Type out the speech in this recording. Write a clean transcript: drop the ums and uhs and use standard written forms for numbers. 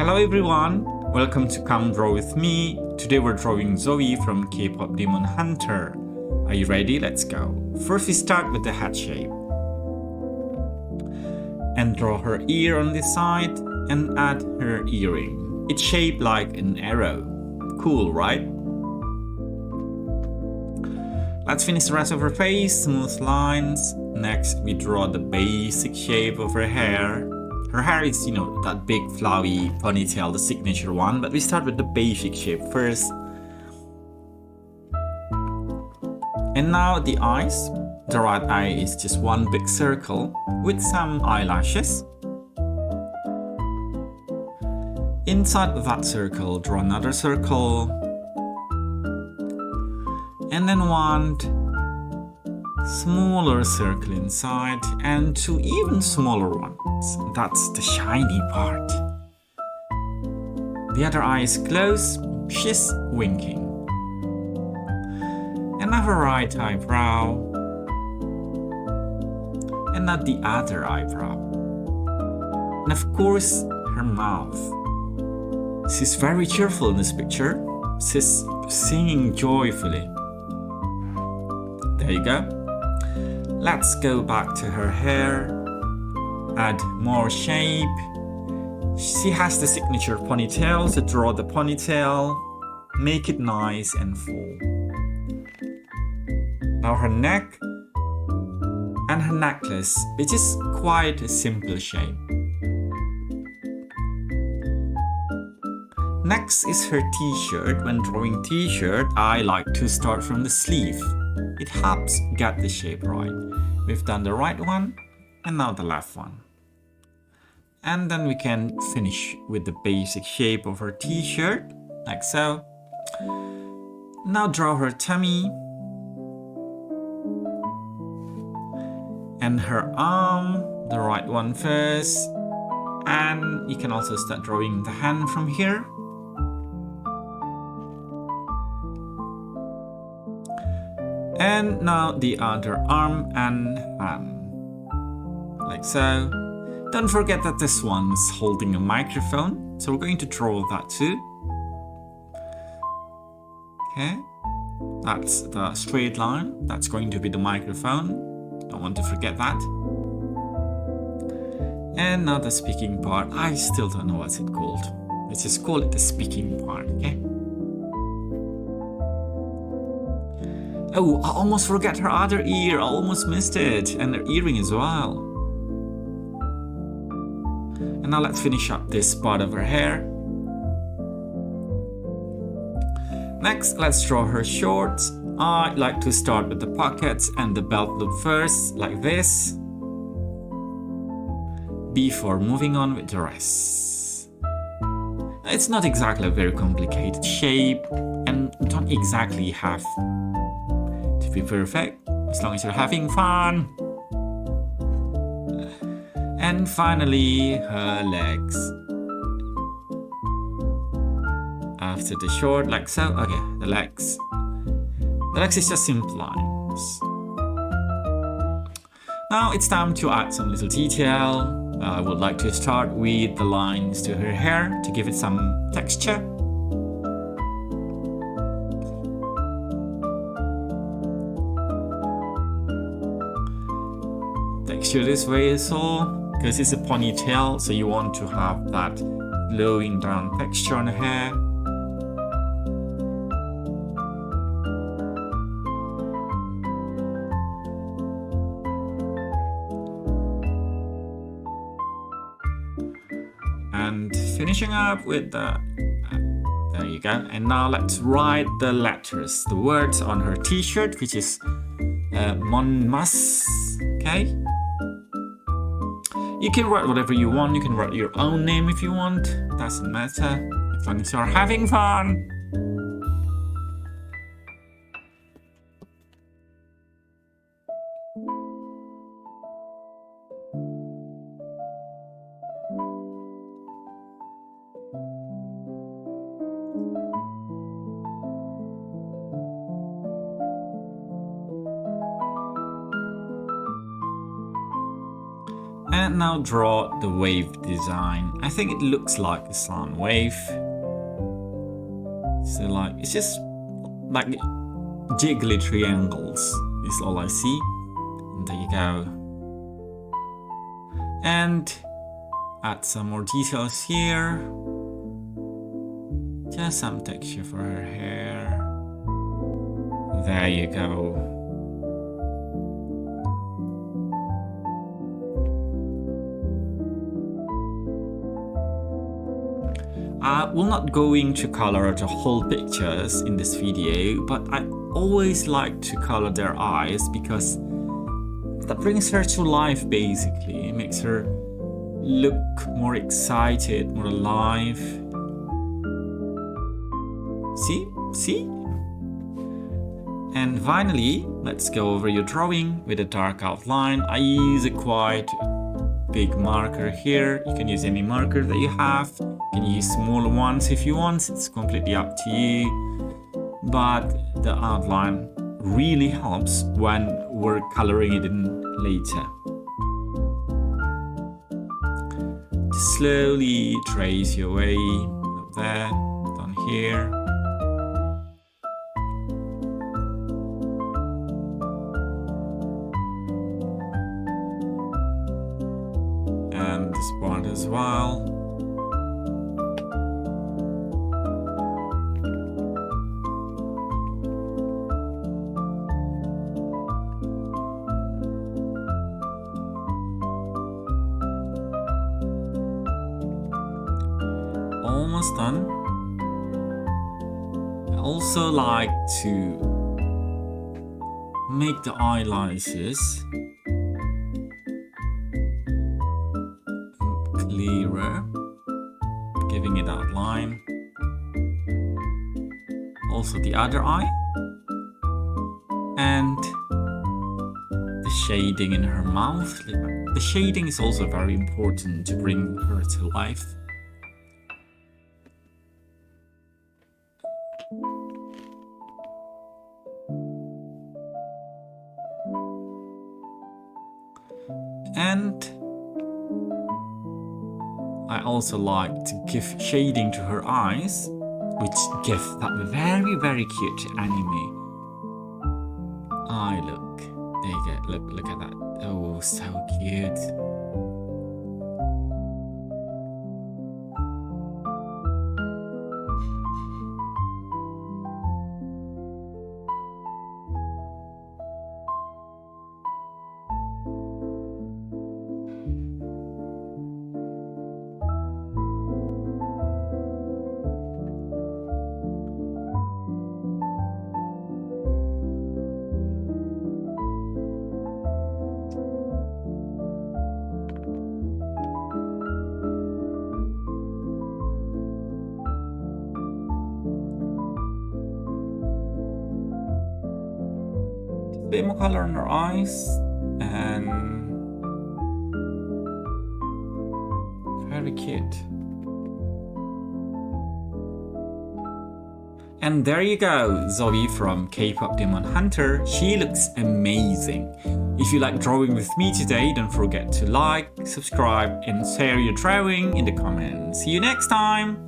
Hello everyone, welcome to Come Draw With Me. Today we're drawing Zoey from K-pop Demon Hunter. Are you ready? Let's go. First we start with the head shape. And draw her ear on this side and add her earring. It's shaped like an arrow. Cool, right? Let's finish the rest of her face, smooth lines. Next we draw the basic shape of her hair. Her hair is, that big flowy ponytail, the signature one, but we start with the basic shape first. And now the eyes. The right eye is just one big circle with some eyelashes. Inside of that circle, draw another circle. And then one smaller circle inside and two even smaller ones. That's the shiny part. The other eye is closed, she's winking. And now her right eyebrow. And now the other eyebrow. And of course, her mouth. She's very cheerful in this picture. She's singing joyfully. There you go. Let's go back to her hair. Add more shape. She has the signature ponytail, so draw the ponytail. Make it nice and full. Now her neck and her necklace, which is quite a simple shape. Next is her t-shirt. When drawing t-shirt, I like to start from the sleeve. It helps get the shape right. We've done the right one and now the left one. And then we can finish with the basic shape of her t-shirt, like so. Now draw her tummy and her arm, the right one first. And you can also start drawing the hand from here. And now the other arm and hand, like so. Don't forget that this one's holding a microphone, so we're going to draw that too. Okay, that's the straight line, that's going to be the microphone. Don't want to forget that. And now the speaking part, I still don't know what's it called. Let's just call it the speaking part, okay? Oh, I almost forgot her other ear. I almost missed it. And her earring as well. And now let's finish up this part of her hair. Next, let's draw her shorts. I like to start with the pockets and the belt loop first, like this, before moving on with the rest. It's not exactly a very complicated shape and don't exactly have to be perfect, as long as you're having fun. And finally, her legs. After the short, like so. Okay, the legs. The legs is just simple lines. Now it's time to add some little detail. I would like to start with the lines to her hair to give it some texture. Texture this way is all, because it's a ponytail, so you want to have that flowing down texture on the hair. And finishing up with the, there you go. And now let's write the letters, the words on her t-shirt, which is Monmas, okay? You can write whatever you want, you can write your own name if you want, doesn't matter, as long as you're having fun. And now draw the wave design. I think it looks like a slant wave. So like, it's just like jiggly triangles is all I see. And there you go. And add some more details here. Just some texture for her hair. There you go. We're not going to color the whole pictures in this video, but I always like to color their eyes because that brings her to life basically. It makes her look more excited, more alive. See? And finally, let's go over your drawing with a dark outline. I use a quite big marker here. You can use any marker that you have. You can use smaller ones if you want. It's completely up to you. But the outline really helps when we're coloring it in later. Slowly trace your way up there, down here. And this part as well. Almost done. I also like to make the eyelashes clearer, giving it outline. Also the other eye. And the shading in her mouth. The shading is also very important to bring her to life. And I also like to give shading to her eyes, which give that very, very cute anime eye look. There you go. Look at that. Oh, so cute. A bit more color on her eyes, and very cute. And there you go, Zoey from K-pop Demon Hunter. She looks amazing. If you like drawing with me today, don't forget to like, subscribe, and share your drawing in the comments. See you next time!